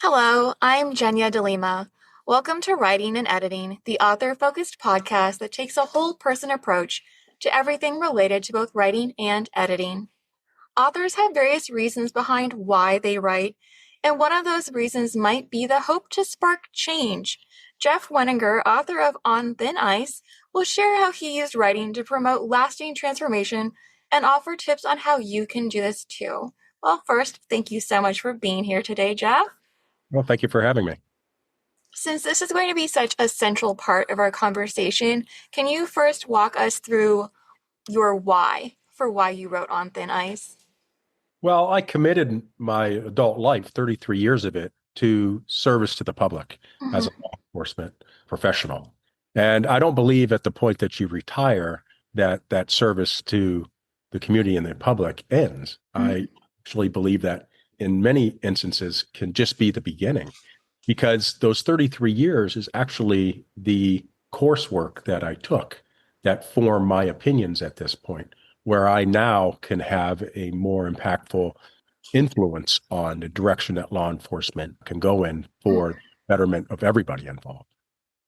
Hello, I'm Jenya DeLima. Welcome to Writing and Editing, the author-focused podcast that takes a whole person approach to everything related to both writing and editing. Authors have various reasons behind why they write, and one of those reasons might be the hope to spark change. Jeff Wenninger, author of On Thin Ice, will share how he used writing to promote lasting transformation and offer tips on how you can do this too. Well, first, thank you so much for being here today, Jeff. Well, thank you for having me. Since this is going to be such a central part of our conversation, can you first walk us through your why for why you wrote On Thin Ice? Well, I committed my adult life, 33 years of it, to service to the public as a Mm-hmm. law enforcement professional. And I don't believe at the point that you retire that that service to the community and the public ends. I actually believe that in many instances can just be the beginning because those 33 years is actually the coursework that I took that form my opinions at this point, where I now can have a more impactful influence on the direction that law enforcement can go in for betterment of everybody involved.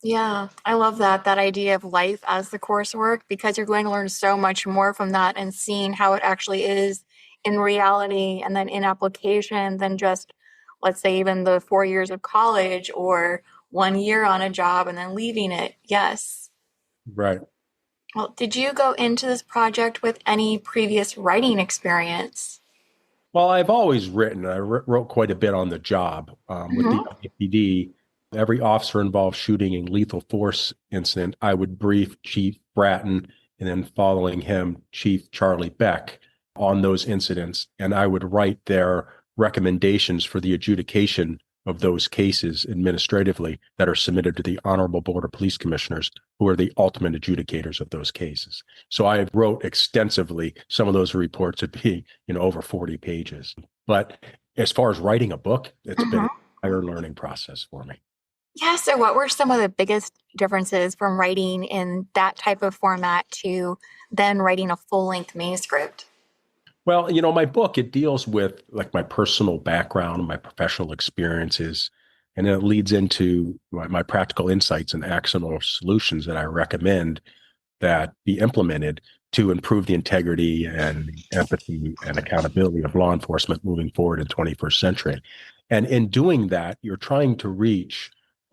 Yeah, I love that idea of life as the coursework because you're going to learn so much more from that and seeing how it actually is in reality and then in application than just, let's say, even the 4 years of college or 1 year on a job and then leaving it. Yes. Right. Well, did you go into this project with any previous writing experience? Well, I've always written. I wrote quite a bit on the job with the Mhm. LAPD. Every officer involved shooting a lethal force incident, I would brief Chief Bratton and then following him, Chief Charlie Beck on those incidents. And I would write their recommendations for the adjudication of those cases administratively that are submitted to the Honorable Board of Police Commissioners, who are the ultimate adjudicators of those cases. So I wrote extensively. Some of those reports would be, over 40 pages. But as far as writing a book, it's been Mhm. an entire learning process for me. Yeah, so what were some of the biggest differences from writing in that type of format to then writing a full-length manuscript? Well, my book, it deals with like my personal background, my professional experiences, and then it leads into my practical insights and actionable solutions that I recommend that be implemented to improve the integrity and empathy and accountability of law enforcement moving forward in 21st century. And in doing that, you're trying to reach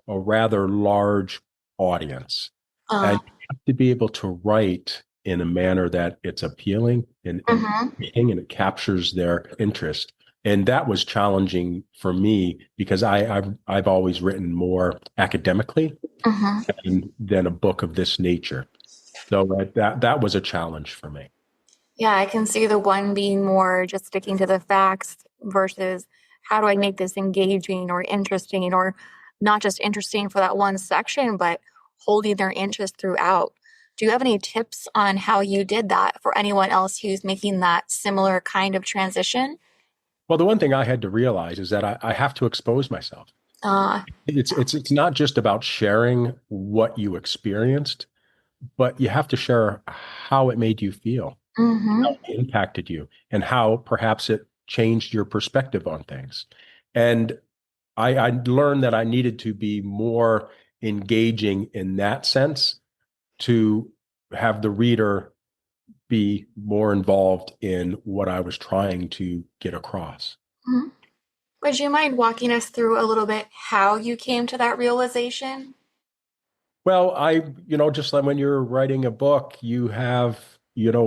a rather large audience. Uh, And you have to be able to write in a manner that it's appealing mhm, and it captures their interest. And that was challenging for me because I've always written more academically mhm. than a book of this nature. So that was a challenge for me. Yeah, I can see the one being more just sticking to the facts versus how do I make this engaging or interesting or not just interesting for that one section, but holding their interest throughout. Do you have any tips on how you did that for anyone else who's making that similar kind of transition? Well, the one thing I had to realize is that I have to expose myself. Uh, It's not just about sharing what you experienced, but you have to share how it made you feel, how mhm. it impacted you, and how perhaps it changed your perspective on things. And I learned that I needed to be more engaging in that sense to have the reader be more involved in what I was trying to get across. Mhm. Would you mind walking us through a little bit how you came to that realization? Well, just like when you're writing a book, you have,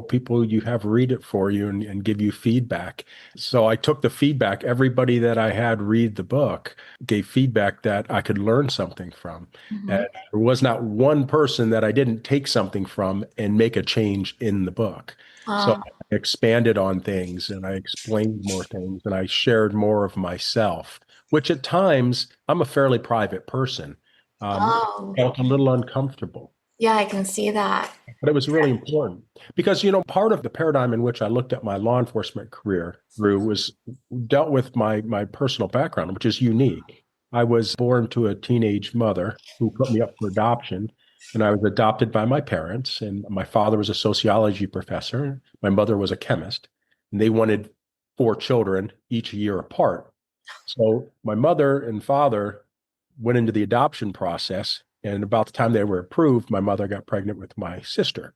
people you have read it for you and give you feedback. So I took the feedback. Everybody that I had read the book gave feedback that I could learn something from. Mhm. And there was not one person that I didn't take something from and make a change in the book. So Uh, I expanded on things and I explained more things and I shared more of myself, which at times I'm a fairly private person. oh, Felt a little uncomfortable, yeah, I can see that. but it was really important because, part of the paradigm in which I looked at my law enforcement career through was dealt with my personal background, which is unique. I was born to a teenage mother who put me up for adoption, and I was adopted by my parents. And my father was a sociology professor. My mother was a chemist, and they wanted four children, each a year apart. So my mother and father went into the adoption process. And about the time they were approved, my mother got pregnant with my sister.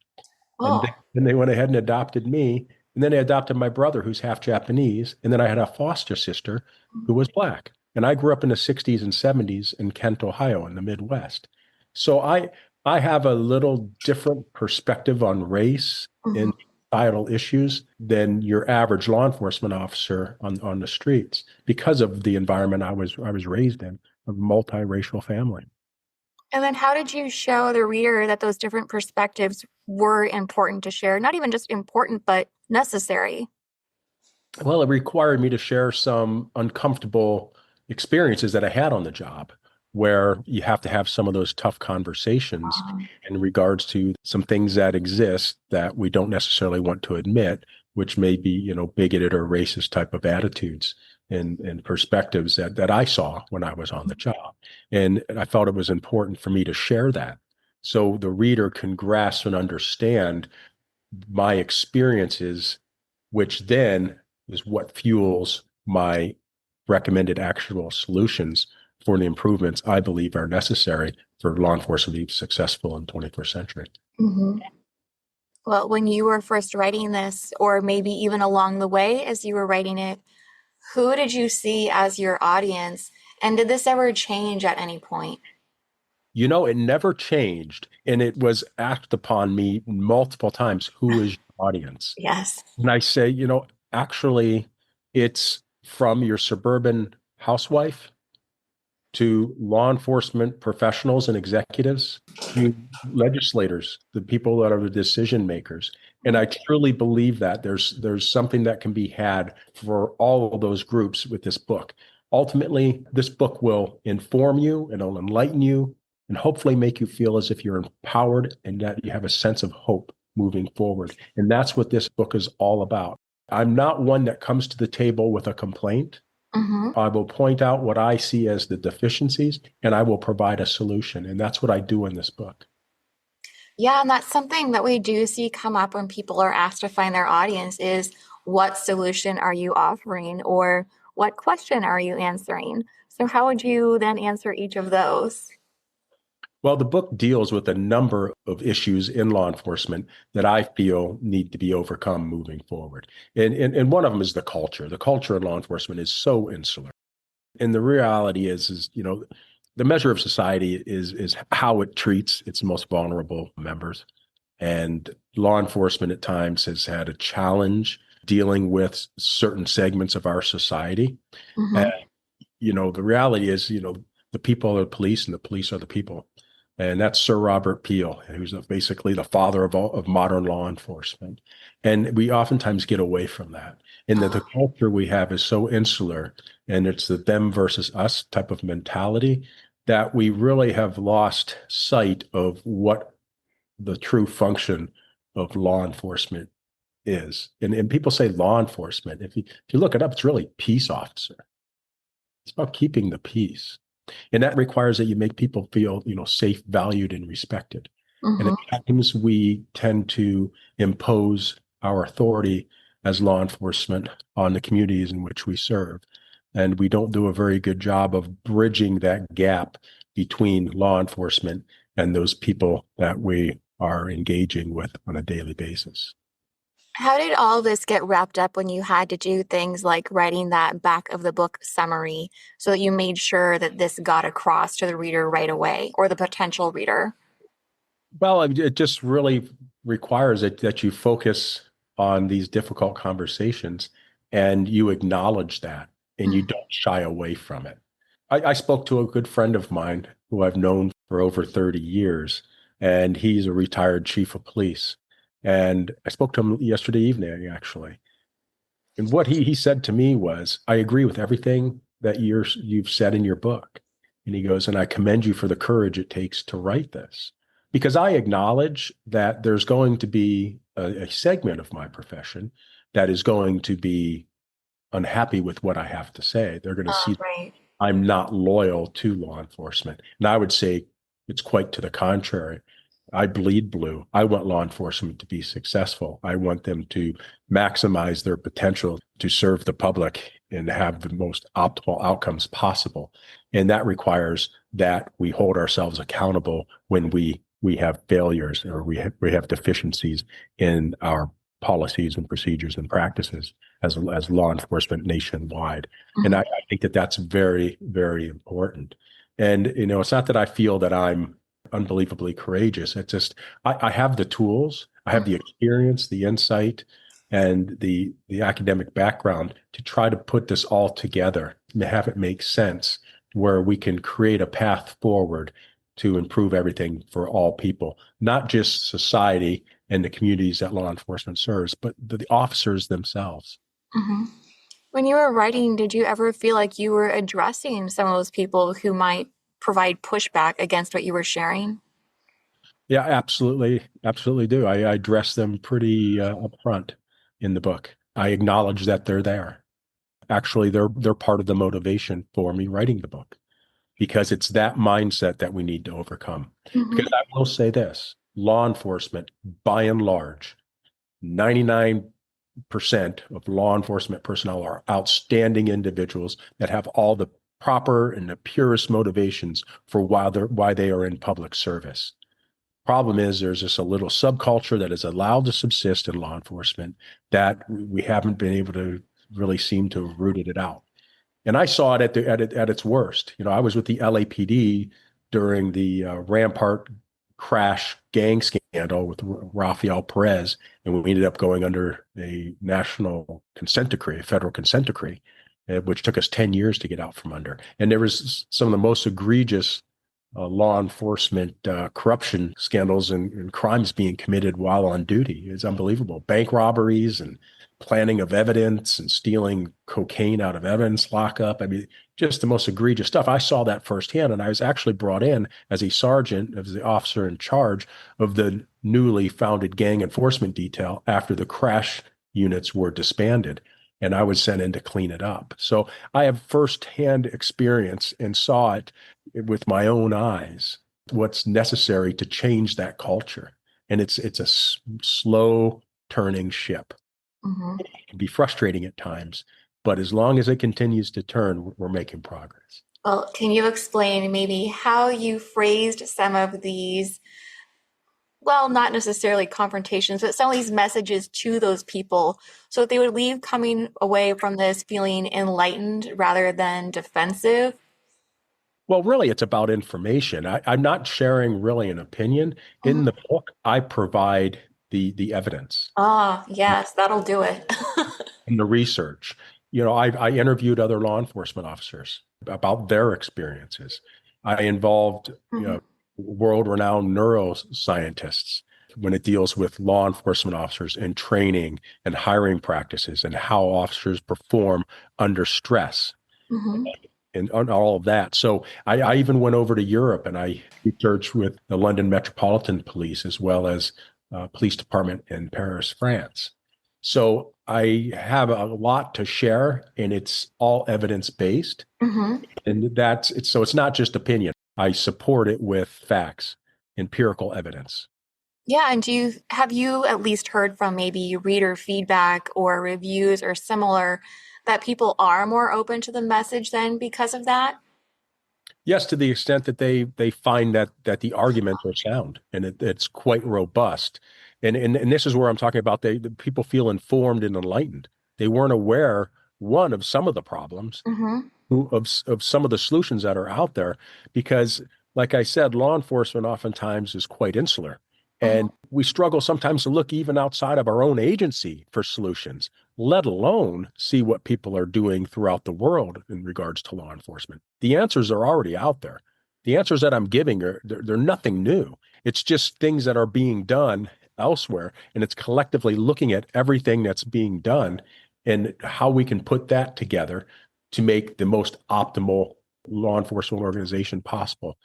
And Oh. then they went ahead and adopted me. And then they adopted my brother, who's half Japanese. And then I had a foster sister who was Black. And I grew up in the 60s and 70s in Kent, Ohio, in the Midwest. So I have a little different perspective on race Mhm. and societal issues than your average law enforcement officer on the streets because of the environment I was raised in, a multiracial family. And then how did you show the reader that those different perspectives were important to share? Not even just important, but necessary. Well, it required me to share some uncomfortable experiences that I had on the job, where you have to have some of those tough conversations in regards to some things that exist that we don't necessarily want to admit, which may be, bigoted or racist type of attitudes and perspectives that I saw when I was on the job. And I felt it was important for me to share that so the reader can grasp and understand my experiences, which then is what fuels my recommended actionable solutions for the improvements I believe are necessary for law enforcement to be successful in the 21st century. Mhm. Well, when you were first writing this, or maybe even along the way as you were writing it, who did you see as your audience? And did this ever change at any point? It never changed, and it was asked upon me multiple times, who is your audience? Yes. And I say, actually, it's from your suburban housewife to law enforcement professionals and executives, to legislators, the people that are the decision makers. And I truly believe that there's something that can be had for all of those groups with this book. Ultimately, this book will inform you and it'll enlighten you and hopefully make you feel as if you're empowered and that you have a sense of hope moving forward. And that's what this book is all about. I'm not one that comes to the table with a complaint. Hmm. I will point out what I see as the deficiencies and I will provide a solution. And that's what I do in this book. Yeah, and that's something that we do see come up when people are asked to find their audience is what solution are you offering or what question are you answering? So how would you then answer each of those? Well, the book deals with a number of issues in law enforcement that I feel need to be overcome moving forward. And one of them is the culture. The culture in law enforcement is so insular. And the reality is, the measure of society is how it treats its most vulnerable members. And law enforcement at times has had a challenge dealing with certain segments of our society. And, Hmm. the reality is, the people are the police and the police are the people. And that's Sir Robert Peel, who's basically the father of modern law enforcement. And we oftentimes get away from that. And that the culture we have is so insular and it's the them versus us type of mentality that we really have lost sight of what the true function of law enforcement is. And people say law enforcement. If you look it up, it's really peace officer. It's about keeping the peace. And that requires that you make people feel, safe, valued, and respected. And Hmm. at times we tend to impose our authority as law enforcement on the communities in which we serve. And we don't do a very good job of bridging that gap between law enforcement and those people that we are engaging with on a daily basis. How did all this get wrapped up when you had to do things like writing that back of the book summary so that you made sure that this got across to the reader right away or the potential reader? Well, it just really requires that you focus on these difficult conversations and you acknowledge that and you don't shy away from it. I spoke to a good friend of mine who I've known for over 30 years, and he's a retired chief of police. And I spoke to him yesterday evening, actually. And what he said to me was, I agree with everything that you've said in your book. And he goes, and I commend you for the courage it takes to write this. Because I acknowledge that there's going to be a segment of my profession that is going to be unhappy with what I have to say. They're going to see Right. I'm not loyal to law enforcement. And I would say it's quite to the contrary. I bleed blue. I want law enforcement to be successful. I want them to maximize their potential to serve the public and have the most optimal outcomes possible. And that requires that we hold ourselves accountable when we have failures or we have deficiencies in our policies and procedures and practices as law enforcement nationwide. And Mhm. I think that that's very, very important. And, it's not that I feel that I'm unbelievably courageous. It's just I have the tools, I have the experience, the insight, and the academic background to try to put this all together and have it make sense where we can create a path forward to improve everything for all people, not just society and the communities that law enforcement serves, but the officers themselves. Mhm. When you were writing, did you ever feel like you were addressing some of those people who might provide pushback against what you were sharing? Yeah, absolutely, absolutely do. I address them pretty upfront in the book. I acknowledge that they're there. Actually, they're part of the motivation for me writing the book because it's that mindset that we need to overcome. Mhm. Because I will say this, law enforcement, by and large, 99% of law enforcement personnel are outstanding individuals that have all the proper and the purest motivations for why they are in public service. Problem is, there's just a little subculture that is allowed to subsist in law enforcement that we haven't been able to really seem to have rooted it out. And I saw it at its worst. I was with the LAPD during the Rampart crash gang scandal with Rafael Perez, and we ended up going under a national consent decree, a federal consent decree, which took us 10 years to get out from under. And there was some of the most egregious law enforcement corruption scandals and crimes being committed while on duty. It's unbelievable. Bank robberies and planting of evidence and stealing cocaine out of evidence lockup. I mean, just the most egregious stuff. I saw that firsthand, and I was actually brought in as a sergeant, as the officer in charge of the newly founded gang enforcement detail after the crash units were disbanded. And I was sent in to clean it up. So I have firsthand experience and saw it with my own eyes, what's necessary to change that culture. And it's a slow turning ship. Mhm. It can be frustrating at times, but as long as it continues to turn, we're making progress. Well, can you explain maybe how you phrased some of these, well, not necessarily confrontations, but some of these messages to those people so that they would leave coming away from this feeling enlightened rather than defensive? Well, really, it's about information. I'm not sharing really an opinion. In Mhm. the book, I provide the evidence Ah, yes, that'll do it. and the research. I interviewed other law enforcement officers about their experiences. I involved, Mhm. world-renowned neuroscientists when it deals with law enforcement officers and training and hiring practices and how officers perform under stress Mhm. and on all of that. So I even went over to Europe and I researched with the London Metropolitan Police as well as police department in Paris, France. So I have a lot to share, and it's all evidence based, Mhm. and it's not just opinion. I support it with facts, empirical evidence. Yeah, and have you at least heard from maybe reader feedback or reviews or similar that people are more open to the message then because of that? Yes, to the extent that they find that the arguments are sound and it's quite robust. And this is where I'm talking about the people feel informed and enlightened. They weren't aware, one, of some of the problems, Mhm. of some of the solutions that are out there, because, like I said, law enforcement oftentimes is quite insular. Mhm. And we struggle sometimes to look even outside of our own agency for solutions, let alone see what people are doing throughout the world in regards to law enforcement. The answers are already out there. The answers that I'm giving they're nothing new. It's just things that are being done elsewhere. And it's collectively looking at everything that's being done and how we can put that together to make the most optimal law enforcement organization possible.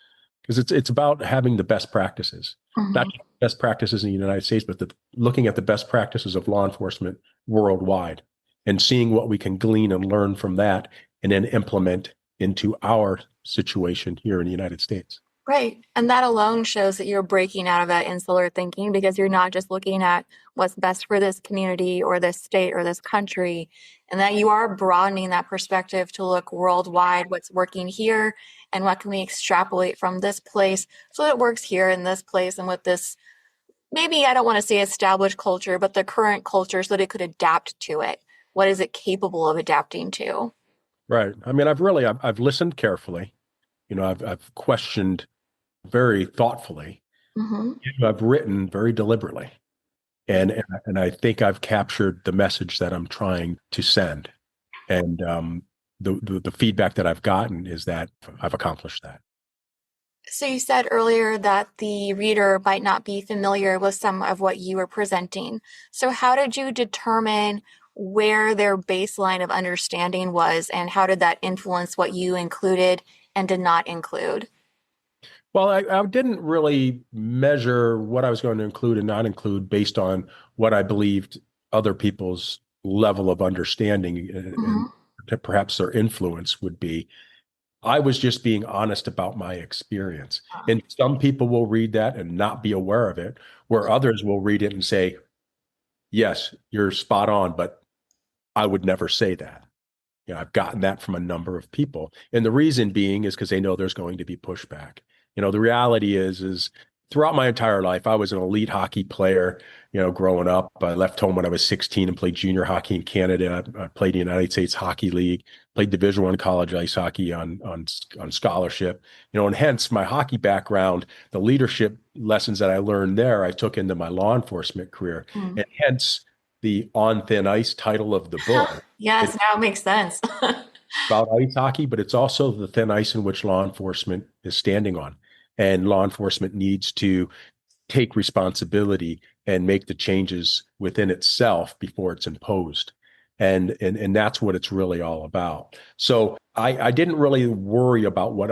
Because it's about having the best practices, not Mhm. just best practices in the United States, but looking at the best practices of law enforcement worldwide and seeing what we can glean and learn from that and then implement into our situation here in the United States. Right. And that alone shows that you're breaking out of that insular thinking because you're not just looking at what's best for this community or this state or this country, and that you are broadening that perspective to look worldwide, what's working here and what can we extrapolate from this place so that it works here in this place and with this, maybe I don't want to say established culture, but the current culture so that it could adapt to it. What is it capable of adapting to? Right. I mean, I've listened carefully. I've questioned very thoughtfully. Hmm. I've written very deliberately. And I think I've captured the message that I'm trying to send. And the feedback that I've gotten is that I've accomplished that. So you said earlier that the reader might not be familiar with some of what you were presenting. So how did you determine where their baseline of understanding was, and how did that influence what you included and did not include? Well, I didn't really measure what I was going to include and not include based on what I believed other people's level of understanding and Hmm. perhaps their influence would be. I was just being honest about my experience. And some people will read that and not be aware of it, where others will read it and say, yes, you're spot on, but I would never say that. I've gotten that from a number of people. And the reason being is because they know there's going to be pushback. The reality is throughout my entire life, I was an elite hockey player, growing up. I left home when I was 16 and played junior hockey in Canada. I played in the United States Hockey League, played Division I college ice hockey on scholarship, and hence my hockey background, the leadership lessons that I learned there, I took into my law enforcement career. Mm. And hence the On Thin Ice title of the book. Yes, now it makes sense. About ice hockey, but it's also the thin ice in which law enforcement is standing on. And law enforcement needs to take responsibility and make the changes within itself before it's imposed. And that's what it's really all about. So I didn't really worry about what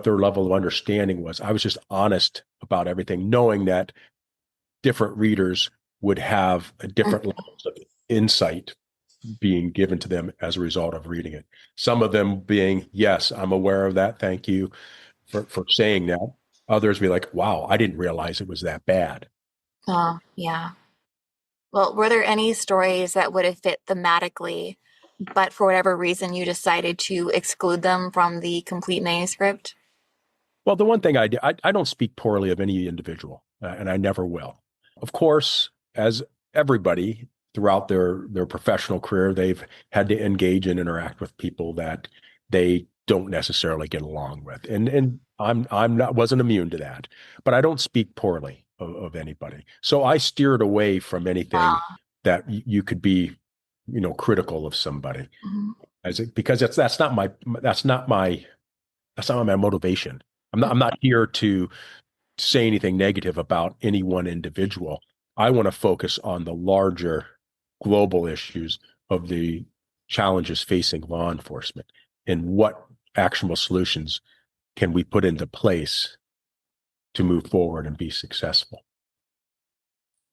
their level of understanding was. I was just honest about everything, knowing that different readers would have a different levels of insight being given to them as a result of reading it. Some of them being, yes, I'm aware of that. Thank you for saying that. Others be like, wow, I didn't realize it was that bad. Yeah. Well, were there any stories that would have fit thematically, but for whatever reason you decided to exclude them from the complete manuscript? Well, the one thing I do, I don't speak poorly of any individual, and I never will. Of course, as everybody throughout their professional career, they've had to engage and interact with people that they don't necessarily get along with, and I'm not wasn't immune to that, but I don't speak poorly of anybody. So I steered away from anything Uh, that you could be, critical of somebody mhm. because that's not my that's not my motivation. I'm not here to say anything negative about any one individual. I want to focus on the larger global issues of the challenges facing law enforcement and what actionable solutions can we put into place to move forward and be successful.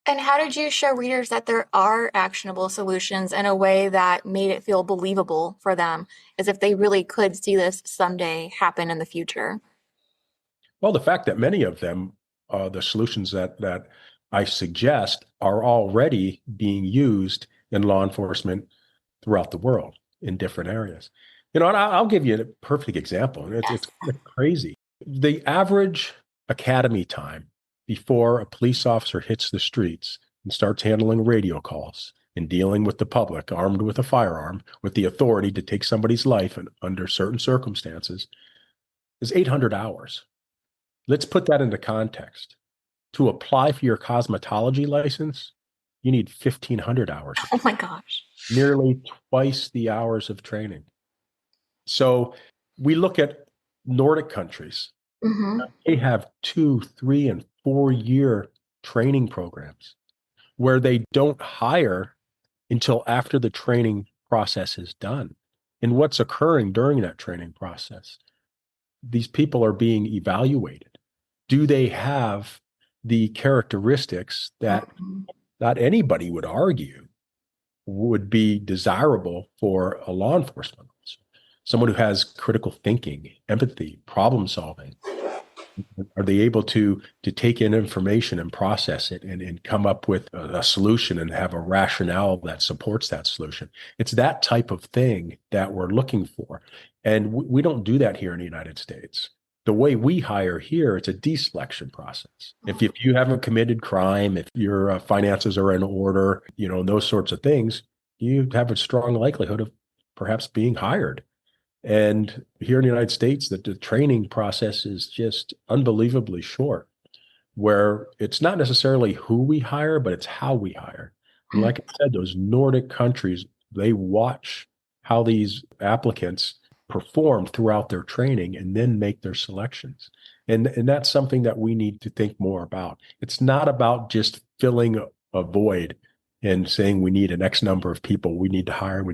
And how did you show readers that there are actionable solutions in a way that made it feel believable for them, as if they really could see this someday happen in the future? Well, the fact that many of them, the solutions that I suggest, are already being used in law enforcement throughout the world in different areas. And I'll give you a perfect example. And it's Yes. kind of crazy. The average academy time before a police officer hits the streets and starts handling radio calls and dealing with the public armed with a firearm with the authority to take somebody's life under certain circumstances is 800 hours. Let's put that into context. To apply for your cosmetology license, you need 1,500 hours of Oh my training, gosh. nearly twice the hours of training. So we look at Nordic countries. Hmm. They have 2, 3, and 4 year training programs where they don't hire until after the training process is done. And what's occurring during that training process? These people are being evaluated. Do they have the characteristics that not anybody would argue would be desirable for a law enforcement officer? someone who has critical thinking, empathy, problem solving? Are they able to take in information and process it and come up with a solution and have a rationale that supports that solution? It's that type of thing that we're looking for. And we don't do that here in the United States. The way we hire here, it's a deselection process. If you haven't committed crime, if your finances are in order, those sorts of things, you have a strong likelihood of perhaps being hired. And here in the United States, the training process is just unbelievably short, where it's not necessarily who we hire, but it's how we hire. And like I said, those Nordic countries, they watch how these applicants perform throughout their training and then make their selections. And that's something that we need to think more about. It's not about just filling a void and saying we need an X number of people. We need to hire. We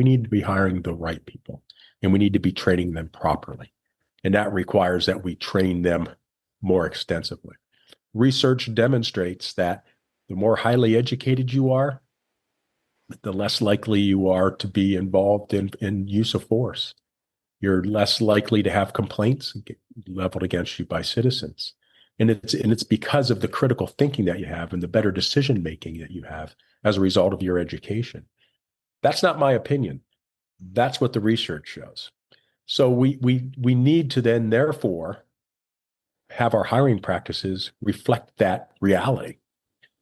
need to be hiring the right people, and we need to be training them properly. And that requires that we train them more extensively. Research demonstrates that the more highly educated you are, the less likely you are to be involved in use of force. You're less likely to have complaints leveled against you by citizens. And it's because of the critical thinking that you have and the better decision making that you have as a result of your education. That's not my opinion. That's what the research shows. So we need to then therefore have our hiring practices reflect that reality.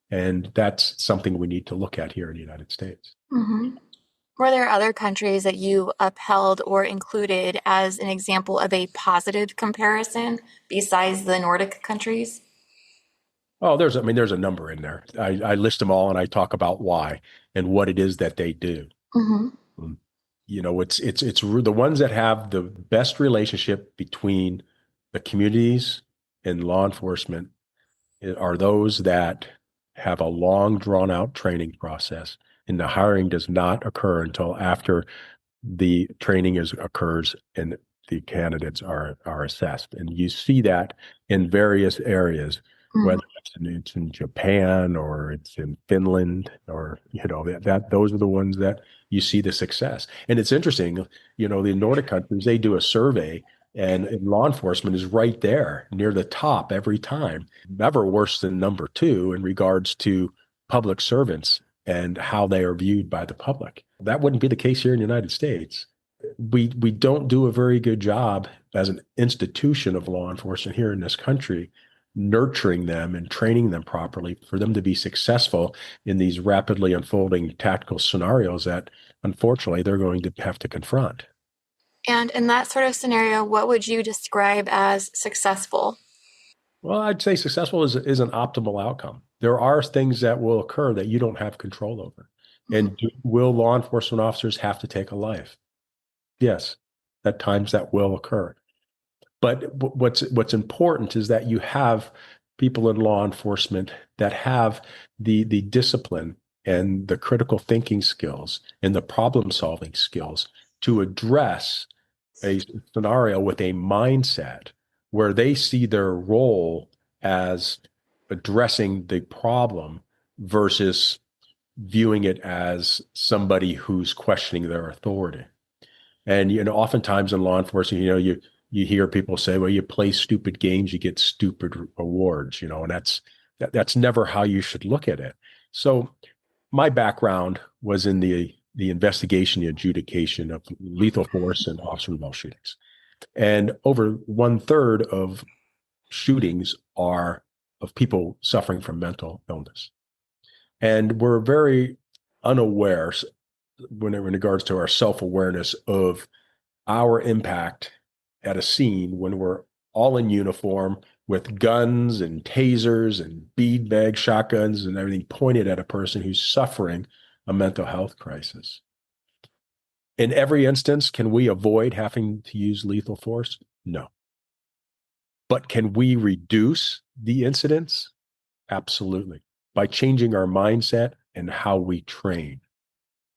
And that's something we need to look at here in the United States. Mm-hmm. Were there other countries that you upheld or included as an example of a positive comparison besides the Nordic countries? Oh, there's a number in there. I list them all and I talk about why and what it is that they do. Mm-hmm. Um, it's the ones that have the best relationship between the communities and law enforcement are those that have a long drawn out training process, and the hiring does not occur until after the training occurs and the candidates are assessed. And you see that in various areas, Mm-hmm. whether it's in Japan or it's in Finland, or that those are the ones that you see the success. And it's interesting, the Nordic countries, they do a survey, and law enforcement is right there near the top every time, never worse than number two in regards to public servants and how they are viewed by the public. That wouldn't be the case here in the United States. We don't do a very good job as an institution of law enforcement here in this country, nurturing them and training them properly for them to be successful in these rapidly unfolding tactical scenarios that unfortunately they're going to have to confront. And in that sort of scenario, what would you describe as successful? Well, I'd say successful is an optimal outcome. There are things that will occur that you don't have control over. And will law enforcement officers have to take a life? Yes, at times that will occur. But what's important is that you have people in law enforcement that have the discipline and the critical thinking skills and the problem solving skills to address a scenario with a mindset where they see their role as addressing the problem versus viewing it as somebody who's questioning their authority. And oftentimes in law enforcement, you hear people say, "Well, you play stupid games, you get stupid awards," and that's never how you should look at it. So my background was in the investigation, the adjudication of lethal force and officer involved shootings. And over 1/3 of shootings are of people suffering from mental illness. And we're very unaware when in regards to our self-awareness of our impact at a scene when we're all in uniform with guns and tasers and beanbag shotguns and everything pointed at a person who's suffering a mental health crisis. In every instance, can we avoid having to use lethal force? No. But can we reduce the incidents? Absolutely. By changing our mindset and how we train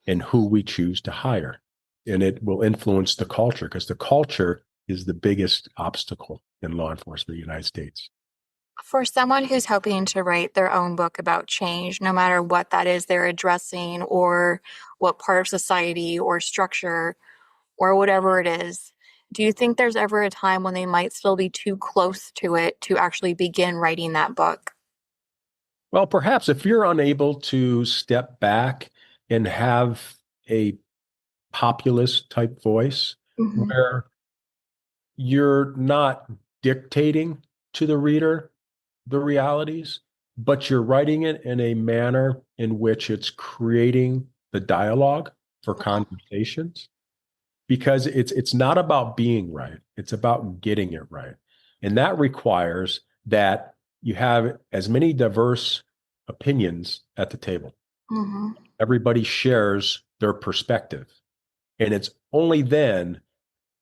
and who we choose to hire. And it will influence the culture, because the culture is the biggest obstacle in law enforcement in the United States. For someone who's hoping to write their own book about change, no matter what that is they're addressing or what part of society or structure, or whatever it is, do you think there's ever a time when they might still be too close to it to actually begin writing that book? Well, perhaps if you're unable to step back and have a populist type voice Mm-hmm. where you're not dictating to the reader the realities, but you're writing it in a manner in which it's creating the dialogue for conversations, because it's not about being right, it's about getting it right. And that requires that you have as many diverse opinions at the table. Mm-hmm. Everybody shares their perspective, and it's only then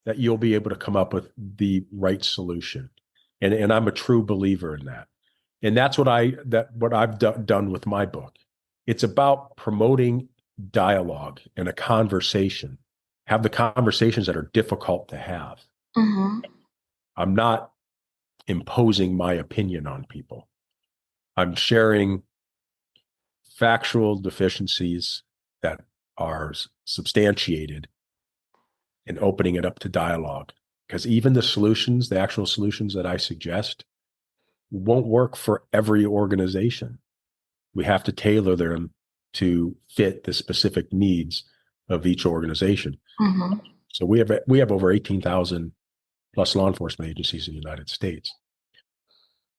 that you'll be able to come up with the right solution. And I'm a true believer in that. And that's what I've done with my book. It's about promoting dialogue and a conversation. Have the conversations that are difficult to have. Mm-hmm. I'm not imposing my opinion on people. I'm sharing factual deficiencies that are substantiated and opening it up to dialogue. Because even the actual solutions that I suggest, won't work for every organization. We have to tailor them to fit the specific needs of each organization. Mm-hmm. So we have over 18,000 plus law enforcement agencies in the United States.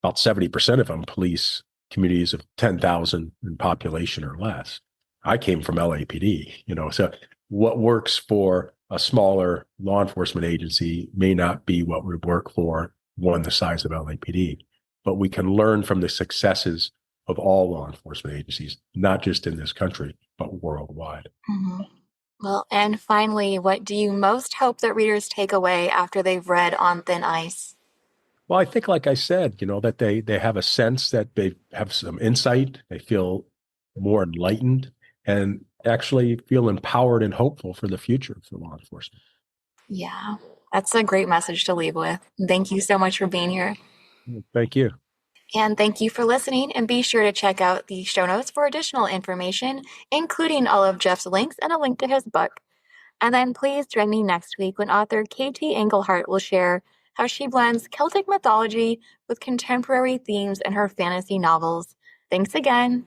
About 70% of them police communities of 10,000 in population or less. I came from LAPD, so what works for a smaller law enforcement agency may not be what would work for one the size of LAPD. But we can learn from the successes of all law enforcement agencies, not just in this country, but worldwide. Mm-hmm. Well, and finally, what do you most hope that readers take away after they've read On Thin Ice? Well, I think, like I said, that they have a sense that they have some insight, they feel more enlightened, and actually feel empowered and hopeful for the future for law enforcement. Yeah, that's a great message to leave with. Thank you so much for being here. Thank you. And thank you for listening. And be sure to check out the show notes for additional information, including all of Jeff's links and a link to his book. And then please join me next week when author Katie Engelhart will share how she blends Celtic mythology with contemporary themes in her fantasy novels. Thanks again.